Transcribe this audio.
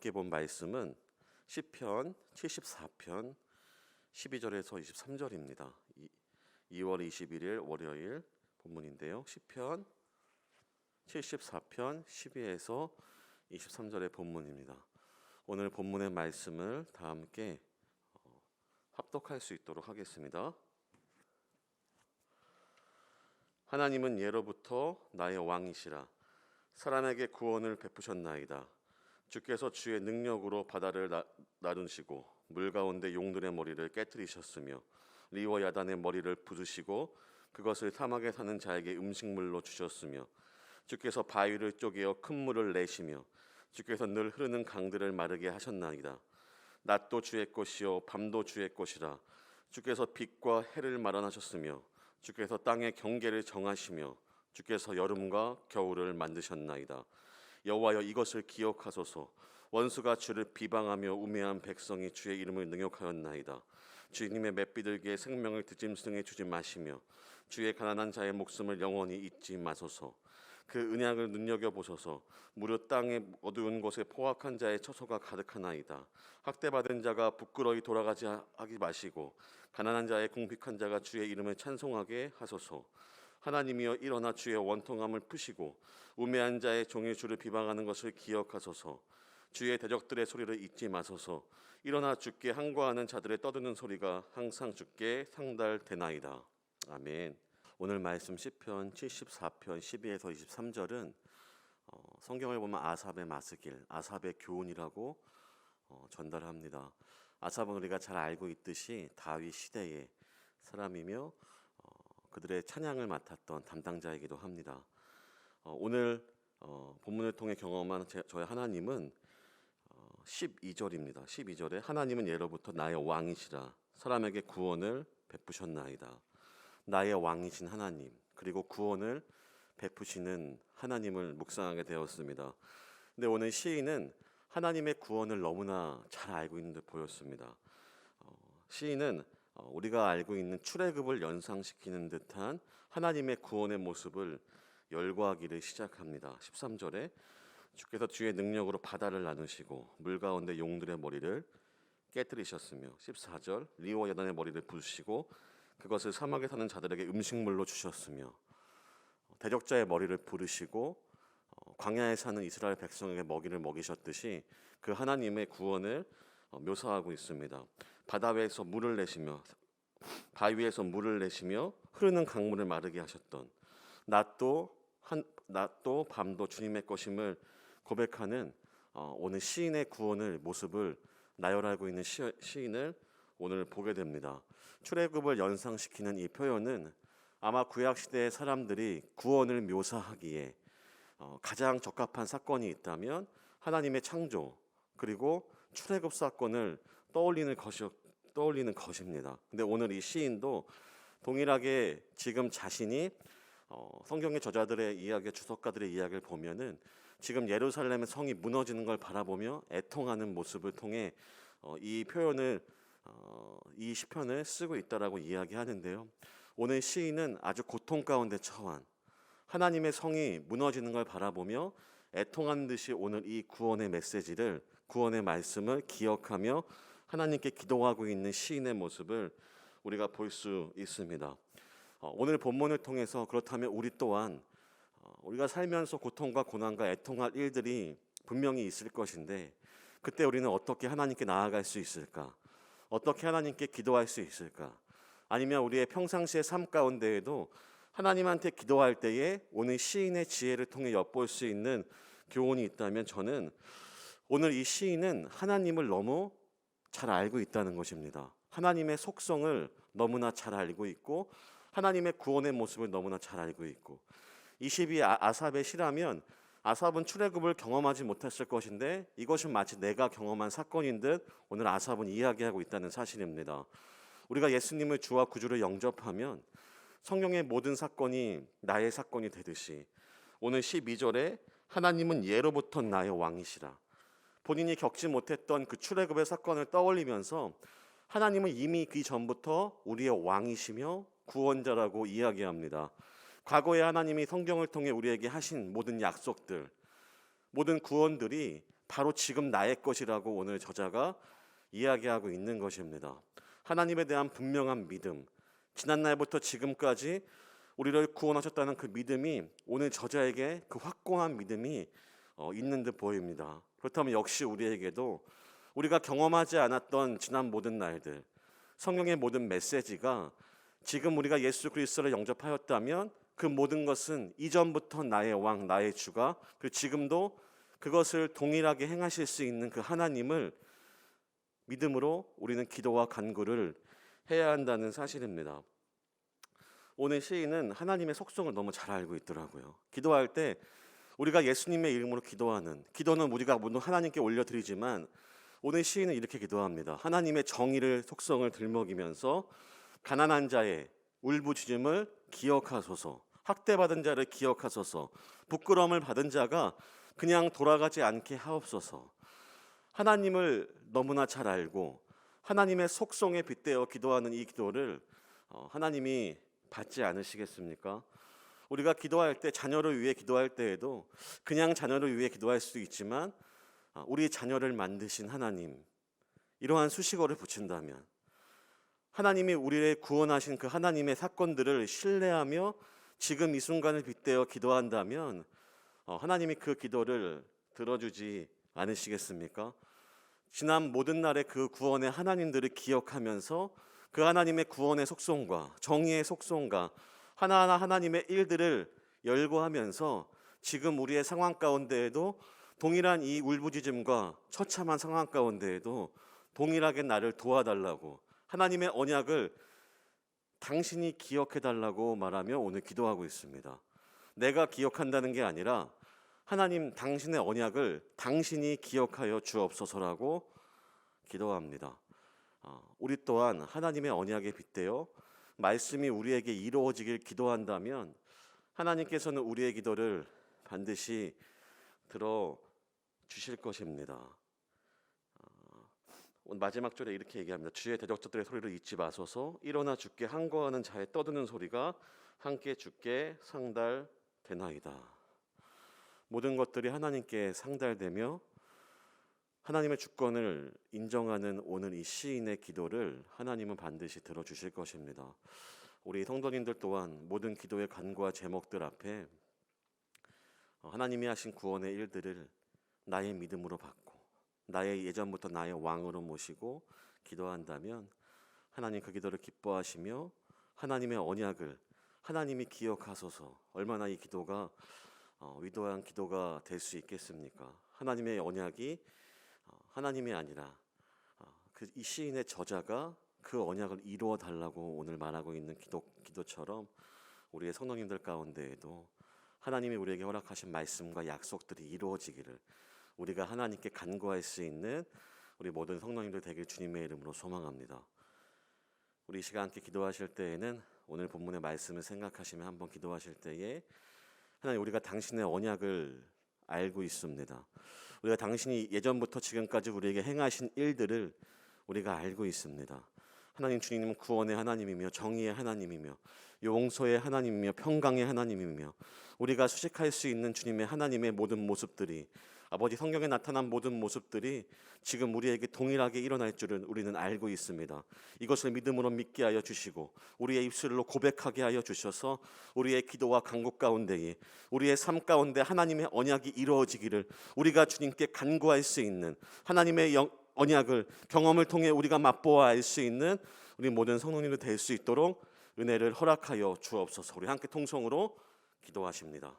함께 본 말씀은 시편 74편 12절에서 23절입니다. 2월 21일 월요일 본문인데요. 시편 74편 12에서 23절의 본문입니다. 오늘 본문의 말씀을 다 함께 합독할 수 있도록 하겠습니다. 하나님은 예로부터 나의 왕이시라. 사람에게 구원을 베푸셨나이다. 주께서 주의 능력으로 바다를 나누시고 물 가운데 용들의 머리를 깨뜨리셨으며 리워 야단의 머리를 부수시고 그것을 사막에 사는 자에게 음식물로 주셨으며 주께서 바위를 쪼개어 큰 물을 내시며 주께서 늘 흐르는 강들을 마르게 하셨나이다. 낮도 주의 것이요 밤도 주의 것이라. 주께서 빛과 해를 마련하셨으며 주께서 땅의 경계를 정하시며 주께서 여름과 겨울을 만드셨나이다. 여호와여, 이것을 기억하소서. 원수가 주를 비방하며 우매한 백성이 주의 이름을 능욕하였나이다. 주님의 맷비들기에 생명을 들짐승에 주지 마시며 주의 가난한 자의 목숨을 영원히 잊지 마소서. 그 은약을 눈여겨보소서. 무릇 땅의 어두운 곳에 포악한 자의 처소가 가득하나이다. 학대받은 자가 부끄러이 돌아가지 하지 마시고 가난한 자의 궁핍한 자가 주의 이름을 찬송하게 하소서. 하나님이여, 일어나 주의 원통함을 푸시고 우매한 자의 종의 주를 비방하는 것을 기억하소서. 주의 대적들의 소리를 잊지 마소서. 일어나 주께 항거하는 자들의 떠드는 소리가 항상 주께 상달되나이다. 아멘. 오늘 말씀 시편 74편 12에서 23절은 성경을 보면 아삽의 마스길, 아삽의 교훈이라고 전달합니다. 아삽은 우리가 잘 알고 있듯이 다윗 시대의 사람이며 그들의 찬양을 맡았던 담당자이기도 합니다. 오늘 본문을 통해 경험한 저의 하나님은 12절입니다. 12절에 하나님은 예로부터 나의 왕이시라. 사람에게 구원을 베푸셨나이다. 나의 왕이신 하나님, 그리고 구원을 베푸시는 하나님을 묵상하게 되었습니다. 근데 오늘 시인은 하나님의 구원을 너무나 잘 알고 있는 듯 보였습니다. 시인은 우리가 알고 있는 출애굽을 연상시키는 듯한 하나님의 구원의 모습을 열거하기를 시작합니다. 13절에 주께서 주의 능력으로 바다를 나누시고 물 가운데 용들의 머리를 깨뜨리셨으며 14절 리워 야단의 머리를 부수시고 그것을 사막에 사는 자들에게 음식물로 주셨으며 대적자의 머리를 부르시고 광야에 사는 이스라엘 백성에게 먹이를 먹이셨듯이 그 하나님의 구원을 묘사하고 있습니다. 바다 위에서 물을 내시며 바위에서 물을 내시며 흐르는 강물을 마르게 하셨던 낮도 밤도 주님의 것임을 고백하는 오늘 시인의 구원을 모습을 나열하고 있는 시인을 오늘 보게 됩니다. 출애굽을 연상시키는 이 표현은 아마 구약 시대의 사람들이 구원을 묘사하기에 가장 적합한 사건이 있다면 하나님의 창조 그리고 출애굽 사건을 떠올리는 것입니다. 근데 오늘 이 시인도 동일하게 지금 자신이 성경의 저자들의 이야기, 주석가들의 이야기를 보면은 지금 예루살렘의 성이 무너지는 걸 바라보며 애통하는 모습을 통해 이 표현을 이 시편을 쓰고 있다라고 이야기하는데요. 오늘 시인은 아주 고통 가운데 처한 하나님의 성이 무너지는 걸 바라보며 애통하는 듯이 오늘 이 구원의 메시지를, 구원의 말씀을 기억하며 하나님께 기도하고 있는 시인의 모습을 우리가 볼 수 있습니다. 오늘 본문을 통해서 그렇다면 우리 또한 우리가 살면서 고통과 고난과 애통할 일들이 분명히 있을 것인데 그때 우리는 어떻게 하나님께 나아갈 수 있을까? 어떻게 하나님께 기도할 수 있을까? 아니면 우리의 평상시의 삶 가운데에도 하나님한테 기도할 때에 오늘 시인의 지혜를 통해 엿볼 수 있는 교훈이 있다면 저는 오늘 이 시인은 하나님을 너무 잘 알고 있다는 것입니다. 하나님의 속성을 너무나 잘 알고 있고 하나님의 구원의 모습을 너무나 잘 알고 있고 22 아삽의 시라면 아삽은 출애굽을 경험하지 못했을 것인데 이것은 마치 내가 경험한 사건인 듯 오늘 아삽은 이야기하고 있다는 사실입니다. 우리가 예수님을 주와 구주로 영접하면 성경의 모든 사건이 나의 사건이 되듯이 오늘 12절에 하나님은 예로부터 나의 왕이시라. 본인이 겪지 못했던 그 출애굽의 사건을 떠올리면서 하나님은 이미 그 전부터 우리의 왕이시며 구원자라고 이야기합니다. 과거에 하나님이 성경을 통해 우리에게 하신 모든 약속들, 모든 구원들이 바로 지금 나의 것이라고 오늘 저자가 이야기하고 있는 것입니다. 하나님에 대한 분명한 믿음, 지난날부터 지금까지 우리를 구원하셨다는 그 믿음이 오늘 저자에게 그 확고한 믿음이 있는 듯 보입니다. 그렇다면 역시 우리에게도 우리가 경험하지 않았던 지난 모든 날들, 성경의 모든 메시지가 지금 우리가 예수 그리스도를 영접하였다면 그 모든 것은 이전부터 나의 왕, 나의 주가 그 지금도 그것을 동일하게 행하실 수 있는 그 하나님을 믿음으로 우리는 기도와 간구를 해야 한다는 사실입니다. 오늘 시인은 하나님의 속성을 너무 잘 알고 있더라고요. 기도할 때 우리가 예수님의 이름으로 기도하는 기도는 우리가 물론 하나님께 올려드리지만 오늘 시인은 이렇게 기도합니다. 하나님의 정의를 속성을 들먹이면서 가난한 자의 울부짖음을 기억하소서, 학대받은 자를 기억하소서, 부끄러움을 받은 자가 그냥 돌아가지 않게 하옵소서. 하나님을 너무나 잘 알고 하나님의 속성에 빗대어 기도하는 이 기도를 하나님이 받지 않으시겠습니까? 우리가 기도할 때 자녀를 위해 기도할 때에도 그냥 자녀를 위해 기도할 수도 있지만 우리 자녀를 만드신 하나님, 이러한 수식어를 붙인다면 하나님이 우리를 구원하신 그 하나님의 사건들을 신뢰하며 지금 이 순간을 빗대어 기도한다면 하나님이 그 기도를 들어주지 않으시겠습니까? 지난 모든 날의 그 구원의 하나님들을 기억하면서 그 하나님의 구원의 속성과 정의의 속성과 하나하나 하나님의 일들을 열거하면서 지금 우리의 상황 가운데에도 동일한 이 울부짖음과 처참한 상황 가운데에도 동일하게 나를 도와달라고 하나님의 언약을 당신이 기억해달라고 말하며 오늘 기도하고 있습니다. 내가 기억한다는 게 아니라 하나님 당신의 언약을 당신이 기억하여 주옵소서라고 기도합니다. 우리 또한 하나님의 언약에 빗대어 말씀이 우리에게 이루어지길 기도한다면 하나님께서는 우리의 기도를 반드시 들어주실 것입니다. 오늘 마지막 절에 이렇게 얘기합니다. 주의 대적자들의 소리를 잊지 마소서. 일어나 주께 항거하는 자의 떠드는 소리가 함께 주께 상달되나이다. 모든 것들이 하나님께 상달되며 하나님의 주권을 인정하는 오늘 이 시인의 기도를 하나님은 반드시 들어주실 것입니다. 우리 성도님들 또한 모든 기도의 간구와 제목들 앞에 하나님이 하신 구원의 일들을 나의 믿음으로 받고 나의 예전부터 나의 왕으로 모시고 기도한다면 하나님 그 기도를 기뻐하시며 하나님의 언약을 하나님이 기억하소서. 얼마나 이 기도가 위대한 기도가 될 수 있겠습니까? 하나님의 언약이 하나님이 아니라 이 시인의 저자가 그 언약을 이루어 달라고 오늘 말하고 있는 기도처럼 우리의 성도님들 가운데에도 하나님이 우리에게 허락하신 말씀과 약속들이 이루어지기를 우리가 하나님께 간구할 수 있는 우리 모든 성도님들 되길 주님의 이름으로 소망합니다. 우리 이 시간 함께 기도하실 때에는 오늘 본문의 말씀을 생각하시며 한번 기도하실 때에 하나님, 우리가 당신의 언약을 알고 있습니다. 우리가 당신이 예전부터 지금까지 우리에게 행하신 일들을 우리가 알고 있습니다. 하나님, 주님은 구원의 하나님이며 정의의 하나님이며 용서의 하나님이며 평강의 하나님이며 우리가 수식할 수 있는 주님의 하나님의 모든 모습들이, 아버지 성경에 나타난 모든 모습들이 지금 우리에게 동일하게 일어날 줄은 우리는 알고 있습니다. 이것을 믿음으로 믿게 하여 주시고 우리의 입술로 고백하게 하여 주셔서 우리의 기도와 간구 가운데에 우리의 삶 가운데 하나님의 언약이 이루어지기를 우리가 주님께 간구할 수 있는 하나님의 언약을 경험을 통해 우리가 맛보아 알 수 있는 우리 모든 성도님들 될 수 있도록 은혜를 허락하여 주옵소서. 우리 함께 통성으로 기도하십니다.